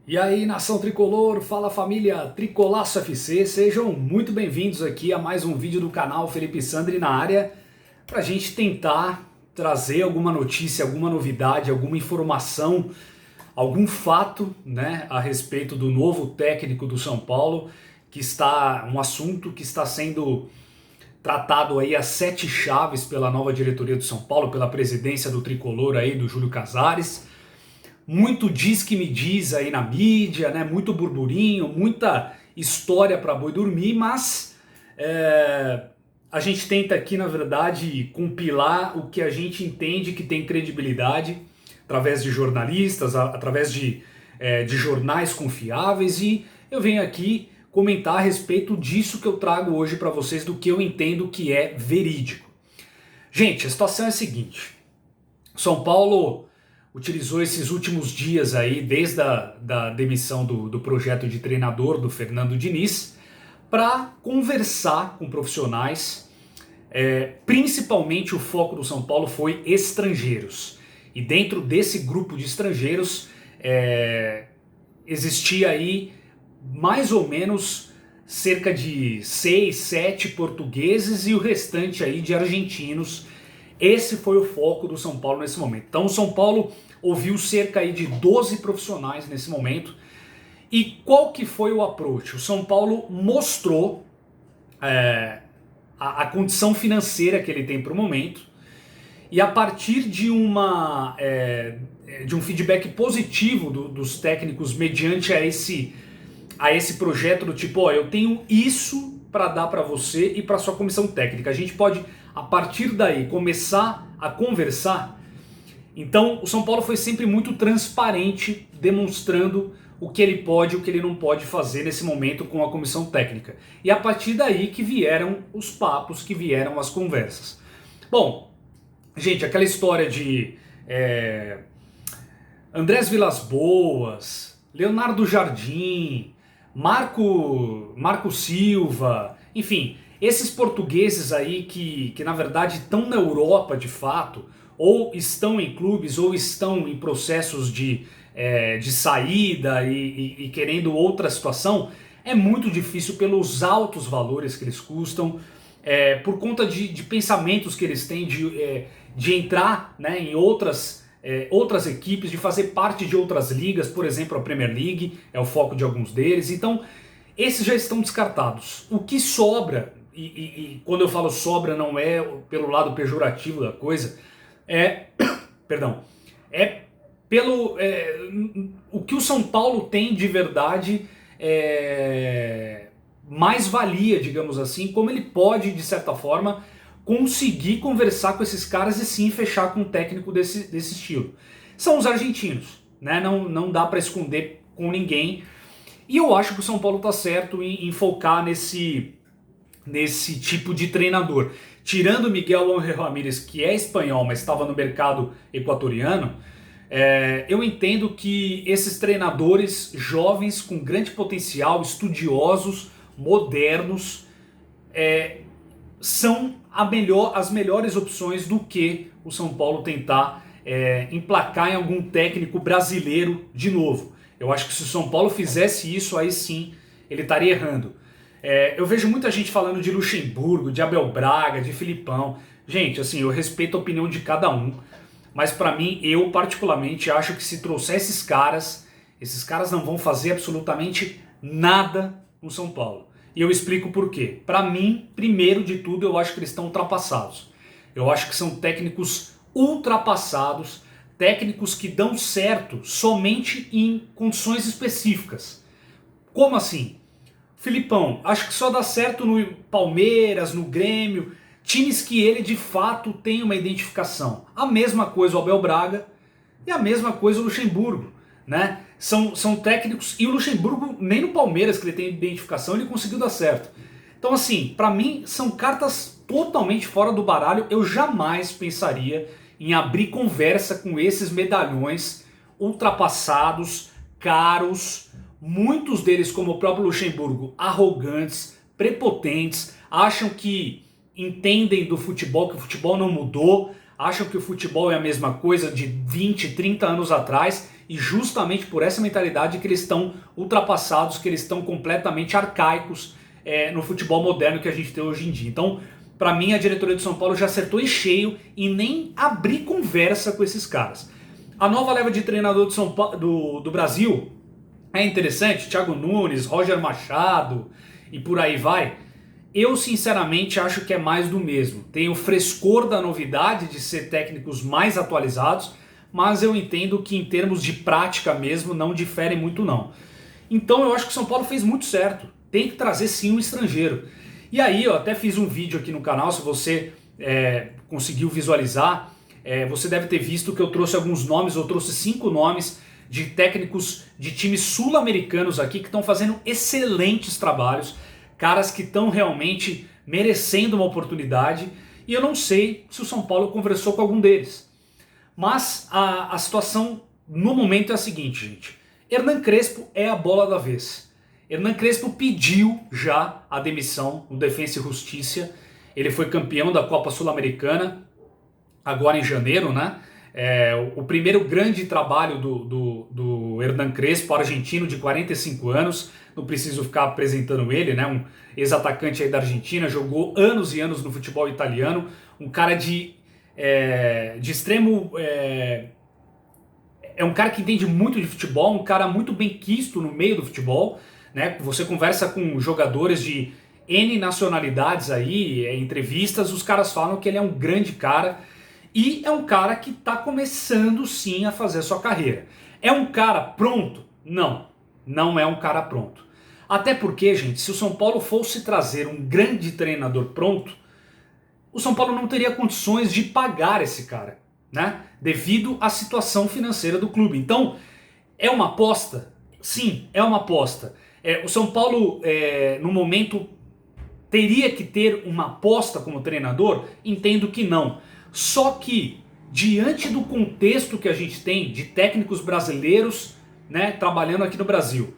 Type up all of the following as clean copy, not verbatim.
E aí, nação tricolor, fala família Tricolaço FC, sejam muito bem-vindos aqui a mais um vídeo do canal Felipe Sandri na área, para a gente tentar trazer alguma notícia, alguma novidade, alguma informação, algum fato, né, a respeito do novo técnico do São Paulo, que está um assunto que está sendo tratado aí a sete chaves pela nova diretoria do São Paulo, pela presidência do tricolor aí do Júlio Casares. Muito diz que me diz aí na mídia, né? Muito burburinho, muita história para boi dormir, mas a gente tenta aqui, na verdade, compilar o que a gente entende que tem credibilidade através de jornalistas, através de jornais confiáveis, e eu venho aqui comentar a respeito disso que eu trago hoje para vocês, do que eu entendo que é verídico. Gente, a situação é a seguinte: São Paulo utilizou esses últimos dias aí, desde da demissão do projeto de treinador do Fernando Diniz, para conversar com profissionais. Principalmente o foco do São Paulo foi estrangeiros. E dentro desse grupo de estrangeiros existia aí mais ou menos cerca de 6, 7 portugueses e o restante aí de argentinos. Esse foi o foco do São Paulo nesse momento. Então o São Paulo ouviu cerca aí de 12 profissionais nesse momento. E qual que foi o approach? O São Paulo mostrou a condição financeira que ele tem para o momento, e a partir de um feedback positivo dos técnicos mediante a esse projeto do tipo, eu tenho isso para dar para você e para sua comissão técnica. A gente pode, a partir daí, começar a conversar. Então o São Paulo foi sempre muito transparente, demonstrando o que ele pode e o que ele não pode fazer nesse momento com a comissão técnica. E a partir daí que vieram os papos, que vieram as conversas. Bom, gente, aquela história de Andrés Vilas-Boas, Leonardo Jardim, Marco Silva, enfim, esses portugueses aí que na verdade estão na Europa de fato, ou estão em clubes, ou estão em processos de saída e querendo outra situação, é muito difícil pelos altos valores que eles custam, por conta de pensamentos que eles têm de entrar, né, em outras equipes, de fazer parte de outras ligas, por exemplo a Premier League é o foco de alguns deles. Então esses já estão descartados. O que sobra, e quando eu falo sobra não é pelo lado pejorativo da coisa, perdão, o que o São Paulo tem de verdade, mais valia, digamos assim, como ele pode, de certa forma, conseguir conversar com esses caras e sim fechar com um técnico desse estilo. São os argentinos, né? Não dá para esconder com ninguém. E eu acho que o São Paulo está certo em focar nesse tipo de treinador. Tirando o Miguel Ángel Ramírez, que é espanhol, mas estava no mercado equatoriano, eu entendo que esses treinadores jovens com grande potencial, estudiosos, modernos, são as melhores opções do que o São Paulo tentar emplacar em algum técnico brasileiro de novo. Eu acho que se o São Paulo fizesse isso, aí sim ele estaria errando. Eu vejo muita gente falando de Luxemburgo, de Abel Braga, de Filipão. Gente, assim, eu respeito a opinião de cada um, mas para mim, eu particularmente acho que se trouxer esses caras não vão fazer absolutamente nada no São Paulo. E eu explico por quê. Para mim, primeiro de tudo, eu acho que eles estão ultrapassados. Eu acho que são técnicos ultrapassados, técnicos que dão certo somente em condições específicas. Como assim? Filipão, acho que só dá certo no Palmeiras, no Grêmio, times que ele de fato tem uma identificação. A mesma coisa o Abel Braga e a mesma coisa o Luxemburgo, né? São técnicos, e o Luxemburgo nem no Palmeiras, que ele tem identificação, ele conseguiu dar certo. Então assim, para mim são cartas totalmente fora do baralho. Eu jamais pensaria em abrir conversa com esses medalhões ultrapassados, caros, muitos deles, como o próprio Luxemburgo, arrogantes, prepotentes, acham que entendem do futebol, que o futebol não mudou, acham que o futebol é a mesma coisa de 20, 30 anos atrás, e justamente por essa mentalidade que eles estão ultrapassados, que eles estão completamente arcaicos no futebol moderno que a gente tem hoje em dia. Então, para mim, a diretoria do São Paulo já acertou em cheio e nem abrir conversa com esses caras. A nova leva de treinador do Brasil é interessante, Thiago Nunes, Roger Machado e por aí vai. Eu sinceramente acho que é mais do mesmo. Tem o frescor da novidade de ser técnicos mais atualizados, mas eu entendo que em termos de prática mesmo não difere muito não. Então eu acho que o São Paulo fez muito certo. Tem que trazer sim um estrangeiro. E aí eu até fiz um vídeo aqui no canal, se você conseguiu visualizar, você deve ter visto que eu trouxe alguns nomes, eu trouxe 5 nomes de técnicos de times sul-americanos aqui que estão fazendo excelentes trabalhos, caras que estão realmente merecendo uma oportunidade, e eu não sei se o São Paulo conversou com algum deles. Mas a situação no momento é a seguinte, gente. Hernan Crespo é a bola da vez. Hernan Crespo pediu já a demissão no Defensa e Justiça. Ele foi campeão da Copa Sul-Americana, agora em janeiro, né? O primeiro grande trabalho do Hernan Crespo, argentino de 45 anos. Não preciso ficar apresentando ele, né? Um ex-atacante aí da Argentina, jogou anos e anos no futebol italiano. Um cara de extremo... É um cara que entende muito de futebol, um cara muito bem quisto no meio do futebol, né? Você conversa com jogadores de N nacionalidades aí, entrevistas, os caras falam que ele é um grande cara e é um cara que está começando sim a fazer a sua carreira. É um cara pronto? Não, não é um cara pronto. Até porque, gente, se o São Paulo fosse trazer um grande treinador pronto, o São Paulo não teria condições de pagar esse cara, né? Devido à situação financeira do clube. Então, é uma aposta? Sim, é uma aposta. O São Paulo, no momento, teria que ter uma aposta como treinador? Entendo que não. Só que, diante do contexto que a gente tem de técnicos brasileiros, né, trabalhando aqui no Brasil,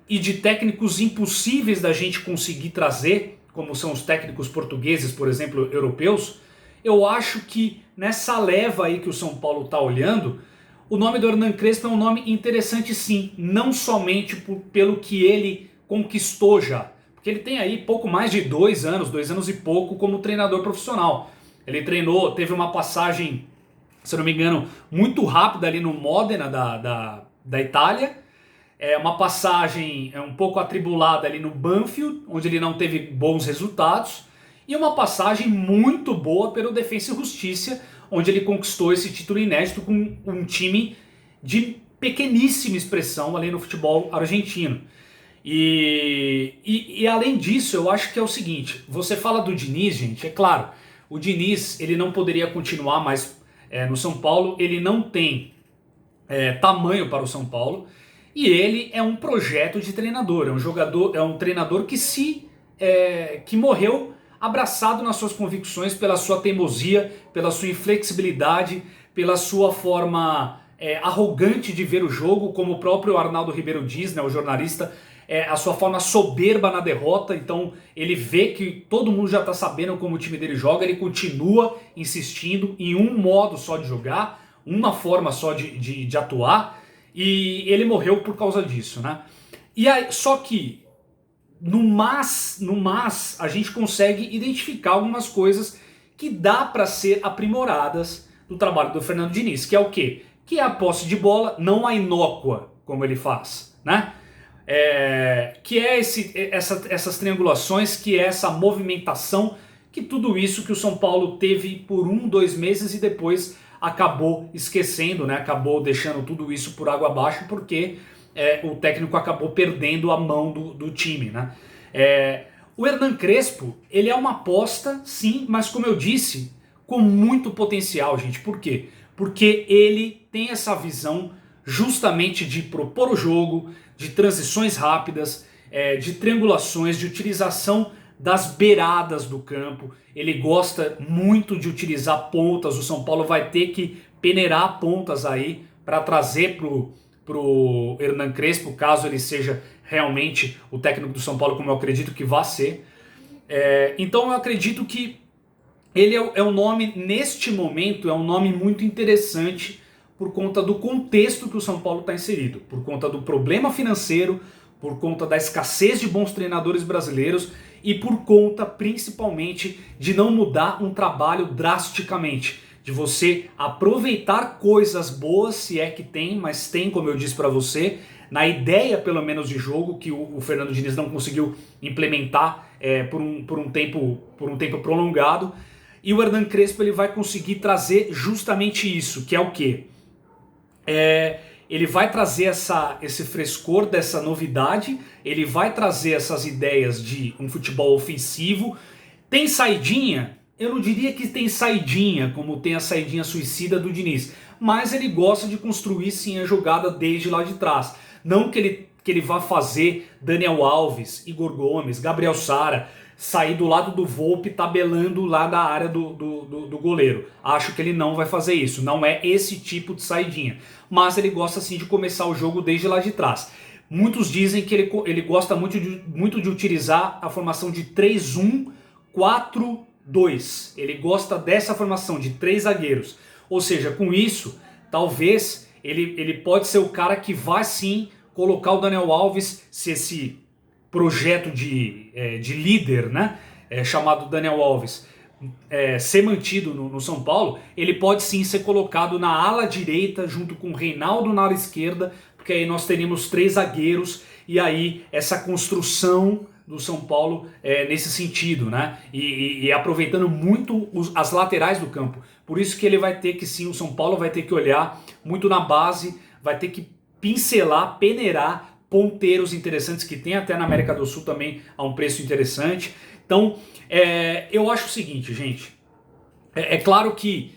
e de técnicos impossíveis da gente conseguir trazer, como são os técnicos portugueses, por exemplo, europeus, eu acho que nessa leva aí que o São Paulo está olhando, o nome do Hernan Crespo é um nome interessante sim, não somente pelo que ele conquistou já, porque ele tem aí pouco mais de 2 anos e pouco como treinador profissional. Ele treinou, teve uma passagem, se eu não me engano, muito rápida ali no Modena da Itália, uma passagem um pouco atribulada ali no Banfield, onde ele não teve bons resultados, e uma passagem muito boa pelo Defensa e Justiça, onde ele conquistou esse título inédito com um time de pequeníssima expressão ali no futebol argentino. E além disso, eu acho que é o seguinte, você fala do Diniz, gente, é claro, o Diniz ele não poderia continuar mais no São Paulo, ele não tem tamanho para o São Paulo, e ele é um projeto de treinador, é um treinador que morreu abraçado nas suas convicções pela sua teimosia, pela sua inflexibilidade, pela sua forma arrogante de ver o jogo, como o próprio Arnaldo Ribeiro diz, né, o jornalista, a sua forma soberba na derrota. Então ele vê que todo mundo já está sabendo como o time dele joga, ele continua insistindo em um modo só de jogar, uma forma só de atuar, e ele morreu por causa disso, né? E aí, só que no mas a gente consegue identificar algumas coisas que dá para ser aprimoradas do trabalho do Fernando Diniz, que é o quê? Que é a posse de bola, não a inócua, como ele faz, né? Que é essas triangulações, que é essa movimentação, que tudo isso que o São Paulo teve por 2 meses e depois acabou esquecendo, né? Acabou deixando tudo isso por água abaixo, porque o técnico acabou perdendo a mão do time, né? O Hernan Crespo, ele é uma aposta, sim, mas como eu disse, com muito potencial, gente. Por quê? Porque ele tem essa visão justamente de propor o jogo, de transições rápidas, de triangulações, de utilização das beiradas do campo. Ele gosta muito de utilizar pontas. O São Paulo vai ter que peneirar pontas aí para trazer pro Hernan Crespo, caso ele seja realmente o técnico do São Paulo, como eu acredito que vai ser. Então eu acredito que ele é um nome, neste momento, é um nome muito interessante por conta do contexto que o São Paulo está inserido, por conta do problema financeiro, por conta da escassez de bons treinadores brasileiros e por conta, principalmente, de não mudar um trabalho drasticamente, de você aproveitar coisas boas, se é que tem, mas tem, como eu disse para você, na ideia pelo menos de jogo que o Fernando Diniz não conseguiu implementar por um tempo prolongado. E o Hernan Crespo ele vai conseguir trazer justamente isso, que é o quê? Ele vai trazer esse frescor dessa novidade, ele vai trazer essas ideias de um futebol ofensivo. Tem saidinha? Eu não diria que tem saidinha, como tem a saidinha suicida do Diniz, mas ele gosta de construir sim a jogada desde lá de trás. Não que ele vá fazer Daniel Alves, Igor Gomes, Gabriel Sara sair do lado do Volpi tabelando lá da área do goleiro. Acho que ele não vai fazer isso, não é esse tipo de saidinha. Mas ele gosta sim de começar o jogo desde lá de trás. Muitos dizem que ele gosta muito de utilizar a formação de 3-1-4-2. Ele gosta dessa formação de 3 zagueiros. Ou seja, com isso, talvez ele pode ser o cara que vai sim colocar o Daniel Alves, se esse projeto de líder, né, chamado Daniel Alves, ser mantido no São Paulo, ele pode sim ser colocado na ala direita junto com o Reinaldo na ala esquerda, porque aí nós teríamos 3 zagueiros e aí essa construção do São Paulo nesse sentido, né? E aproveitando muito as laterais do campo. Por isso que ele vai ter que sim, o São Paulo vai ter que olhar muito na base, vai ter que pincelar, peneirar ponteiros interessantes que tem até na América do Sul também a um preço interessante. Então, eu acho o seguinte, gente. É claro que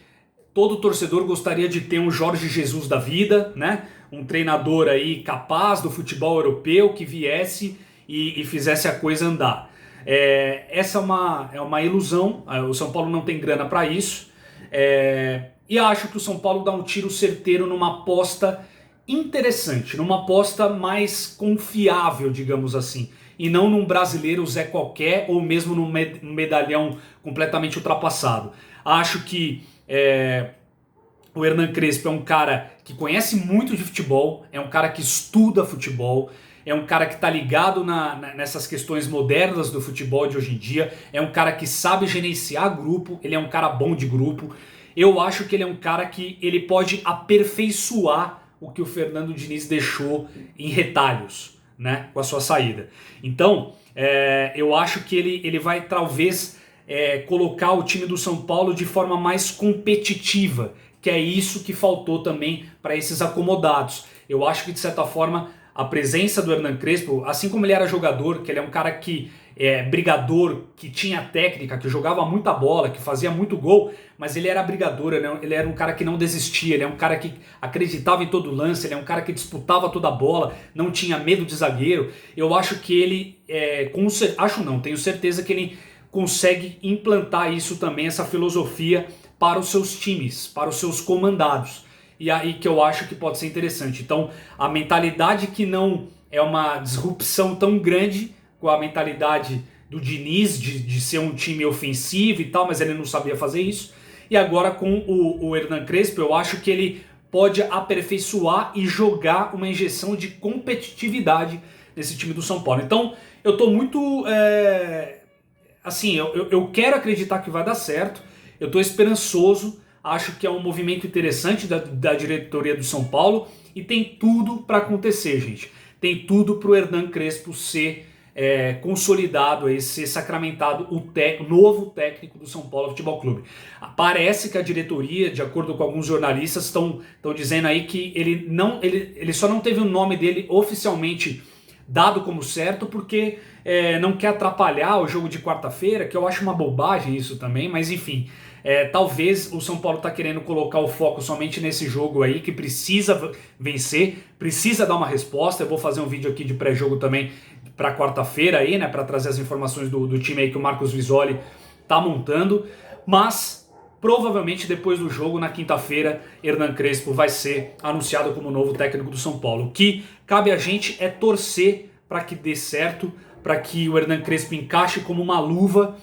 todo torcedor gostaria de ter um Jorge Jesus da vida, né? Um treinador aí capaz do futebol europeu que viesse e fizesse a coisa andar. Essa é uma ilusão. O São Paulo não tem grana para isso. E acho que o São Paulo dá um tiro certeiro numa aposta interessante, numa aposta mais confiável, digamos assim, e não num brasileiro Zé Qualquer ou mesmo num medalhão completamente ultrapassado. Acho que o Hernan Crespo é um cara que conhece muito de futebol, é um cara que estuda futebol, é um cara que está ligado nessas questões modernas do futebol de hoje em dia, é um cara que sabe gerenciar grupo, ele é um cara bom de grupo. Eu acho que ele é um cara que ele pode aperfeiçoar o que o Fernando Diniz deixou em retalhos, né, com a sua saída. Então, eu acho que ele vai talvez colocar o time do São Paulo de forma mais competitiva, que é isso que faltou também para esses acomodados. Eu acho que, de certa forma, a presença do Hernan Crespo, assim como ele era jogador, que ele é um cara que brigador, que tinha técnica, que jogava muita bola, que fazia muito gol, mas ele era brigador, ele era um cara que não desistia, ele é um cara que acreditava em todo lance, ele é um cara que disputava toda a bola, não tinha medo de zagueiro. Eu acho que ele, tenho certeza que ele consegue implantar isso também, essa filosofia para os seus times, para os seus comandados. E aí que eu acho que pode ser interessante. Então, a mentalidade que não é uma disrupção tão grande com a mentalidade do Diniz de ser um time ofensivo e tal, mas ele não sabia fazer isso. E agora com o Hernan Crespo, eu acho que ele pode aperfeiçoar e jogar uma injeção de competitividade nesse time do São Paulo. Então, eu estou muito... eu quero acreditar que vai dar certo, eu estou esperançoso, acho que é um movimento interessante da diretoria do São Paulo e tem tudo para acontecer, gente. Tem tudo para o Hernan Crespo ser consolidado, ser sacramentado o novo técnico do São Paulo Futebol Clube. Parece que a diretoria, de acordo com alguns jornalistas, estão dizendo aí que ele só não teve o nome dele oficialmente dado como certo porque não quer atrapalhar o jogo de quarta-feira, que eu acho uma bobagem isso também, mas enfim, talvez o São Paulo está querendo colocar o foco somente nesse jogo aí, que precisa vencer, precisa dar uma resposta. Eu vou fazer um vídeo aqui de pré-jogo também para quarta-feira aí, né, para trazer as informações do time aí que o Marcos Visoli tá montando, mas provavelmente depois do jogo, na quinta-feira, Hernan Crespo vai ser anunciado como novo técnico do São Paulo. O que cabe a gente é torcer para que dê certo, para que o Hernan Crespo encaixe como uma luva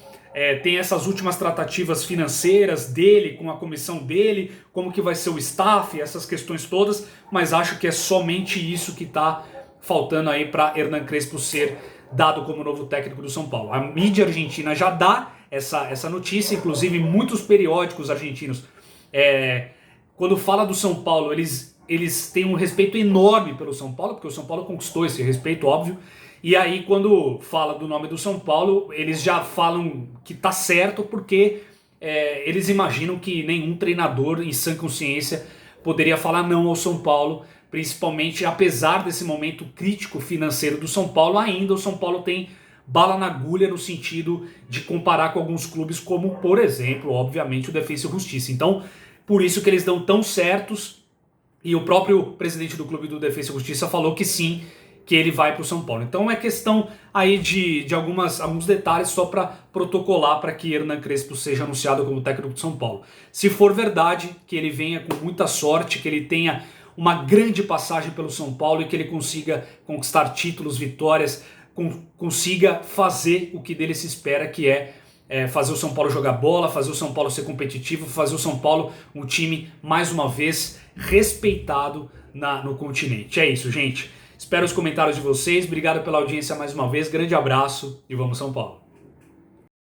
tem essas últimas tratativas financeiras dele, com a comissão dele, como que vai ser o staff, essas questões todas, mas acho que é somente isso que está faltando aí para Hernan Crespo ser dado como novo técnico do São Paulo. A mídia argentina já dá essa notícia, inclusive muitos periódicos argentinos, quando fala do São Paulo, eles têm um respeito enorme pelo São Paulo, porque o São Paulo conquistou esse respeito, óbvio. E aí, quando fala do nome do São Paulo, eles já falam que tá certo, porque eles imaginam que nenhum treinador em sã consciência poderia falar não ao São Paulo, principalmente apesar desse momento crítico financeiro do São Paulo. Ainda o São Paulo tem bala na agulha no sentido de comparar com alguns clubes como, por exemplo, obviamente, o Defensa e Justiça. Então, por isso que eles dão tão certos, e o próprio presidente do clube do Defensa e Justiça falou que sim, que ele vai para o São Paulo. Então é questão aí de alguns detalhes só para protocolar para que Hernan Crespo seja anunciado como técnico de São Paulo. Se for verdade, que ele venha com muita sorte, que ele tenha uma grande passagem pelo São Paulo e que ele consiga conquistar títulos, vitórias, consiga fazer o que dele se espera, que é fazer o São Paulo jogar bola, fazer o São Paulo ser competitivo, fazer o São Paulo um time, mais uma vez, respeitado no continente. É isso, gente. Espero os comentários de vocês. Obrigado pela audiência mais uma vez. Grande abraço e vamos São Paulo.